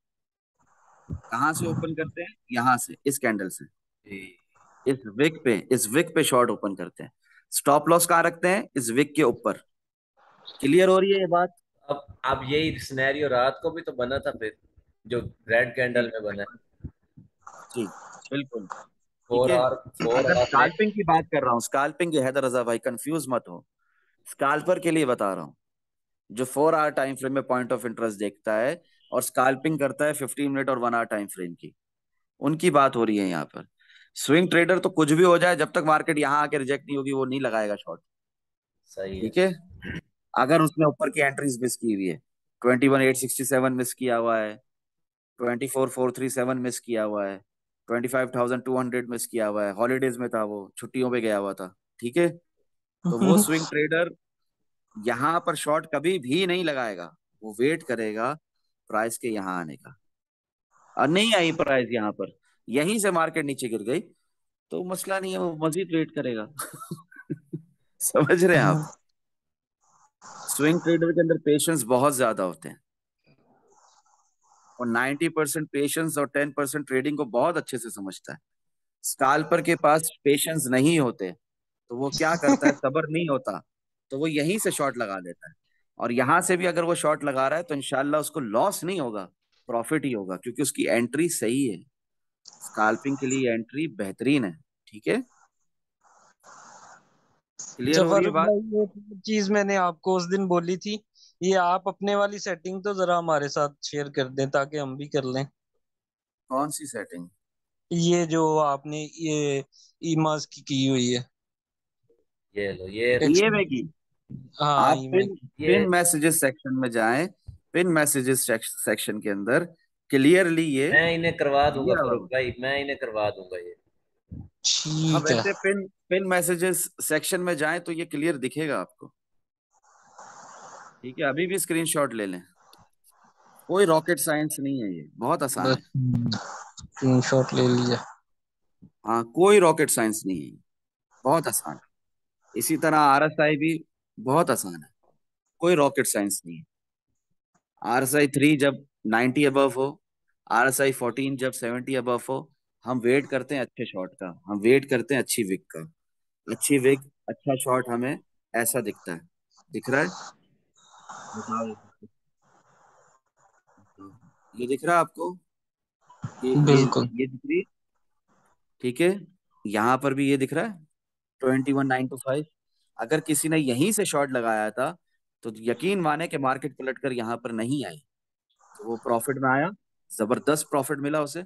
कहाँ से ओपन करते हैं? यहाँ से, इस कैंडल से, जी। इस विक पे शॉर्ट ओपन करते हैं। स्टॉप लॉस कहाँ रखते हैं? इस विक के ऊपर। क्लियर हो रही है ये बात? अब यही सिनेरियो रात को भी तो बना था फिर, जो रेड जी कैंडल में बना। जी, बिल्कुल। ठीक फोर है, आवर, फोर अगर आवर में। स्काल्पिंग की बात कर रहा हूँ, स्काल्पिंग की, हैदर रजा भाई कंफ्यूज मत हो, स्काल्पर के लिए बता रहा हूँ, जो 4 आवर टाइम फ्रेम में पॉइंट ऑफ इंटरेस्ट देखता है और स्काल्पिंग करता है 15 मिनट और 1 आवर टाइम फ्रेम की, उनकी बात हो रही है यहाँ पर। स्विंग ट्रेडर तो कुछ भी हो जाए, जब तक मार्केट यहाँ आके रिजेक्ट नहीं होगी वो नहीं लगाएगा शॉर्ट। सही है। ठीक है, अगर उसने ऊपर की एंट्रीज मिस की हुई है, 21,867 मिस किया हुआ है, 24,437 मिस किया हुआ है, 25,200 मिस किया हुआ है, हॉलीडेज में था वो, छुट्टियों पे गया हुआ था, ठीक है, तो वो स्विंग ट्रेडर यहाँ पर शॉर्ट कभी भी नहीं लगाएगा। वो वेट करेगा प्राइस के यहाँ आने का। और नहीं आई प्राइस यहाँ पर, यहीं से मार्केट नीचे गिर गई, तो मसला नहीं है, वो मजीद वेट करेगा। समझ रहे हैं आप? स्विंग ट्रेडर के अंदर पेशेंस बहुत ज्यादा होते हैं, और 90% पेशेंस और 10% ट्रेडिंग को बहुत अच्छे से समझता है। स्काल्पर के पास पेशेंस नहीं होते, तो वो क्या करता है, सब्र नहीं होता, तो वो यहीं से शॉर्ट लगा देता है। और यहां से भी अगर वो शॉर्ट लगा रहा है तो इंशाल्लाह उसको लॉस नहीं होगा, प्रॉफिट ही होगा, क्योंकि उसकी एंट्री सही है। स्काल्पिंग के लिए एंट्री बेहतरीन है। ठीक है, क्लियर हो रही है जफर बात? भाई, एक चीज मैंने आपको उस दिन बोली थी, ये आप अपने वाली सेटिंग तो जरा हमारे साथ शेयर कर दें ताकि हम भी कर लें। कौन सी सेटिंग? ये जो आपने ये ईमास की हुई है। ये लो, ये ये में की, हाँ, आप ईमा पिन की। ये पिन मैसेजेस सेक्शन में जाएं, पिन मैसेजेस सेक्शन के अंदर क्लियरली ये मैं इन्हें करवा दूंगा दिया हुआ फरूक होगा। भाई, मैं इन्हें करवा दूंगा ये। हाँ, ठीक है। वैसे पिन पिन मैसेजेस सेक्शन में जाएं तो ये क्लियर दिखेगा आपको। ठीक है, अभी भी स्क्रीनशॉट ले लें, कोई रॉकेट साइंस नहीं है, ये बहुत आसान बस है। स्क्रीनशॉट ले लिया। हाँ, कोई रॉकेट साइंस नहीं है, बहुत आसान है। इसी तरह आरएसआई भी बहुत आसान है, कोई रॉकेट साइंस नहीं है। RSI 3 जब 90 अबव हो, RSI 14 जब 70 अबव हो, हम वेट करते हैं अच्छे शॉट का, हम वेट करते हैं अच्छी विक का। अच्छी विक, अच्छा शॉट हमें ऐसा दिखता है, दिख रहा है? बताओ, ये दिख रहा है आपको? ये बिल्कुल। ये दिख रही है? ठीक है, यहाँ पर भी ये दिख रहा है, 21,925। अगर किसी ने यहीं से शॉर्ट लगाया था तो यकीन माने कि मार्केट पलट कर यहाँ पर नहीं आई, तो वो प्रॉफिट में आया, जबरदस्त प्रॉफिट मिला उसे।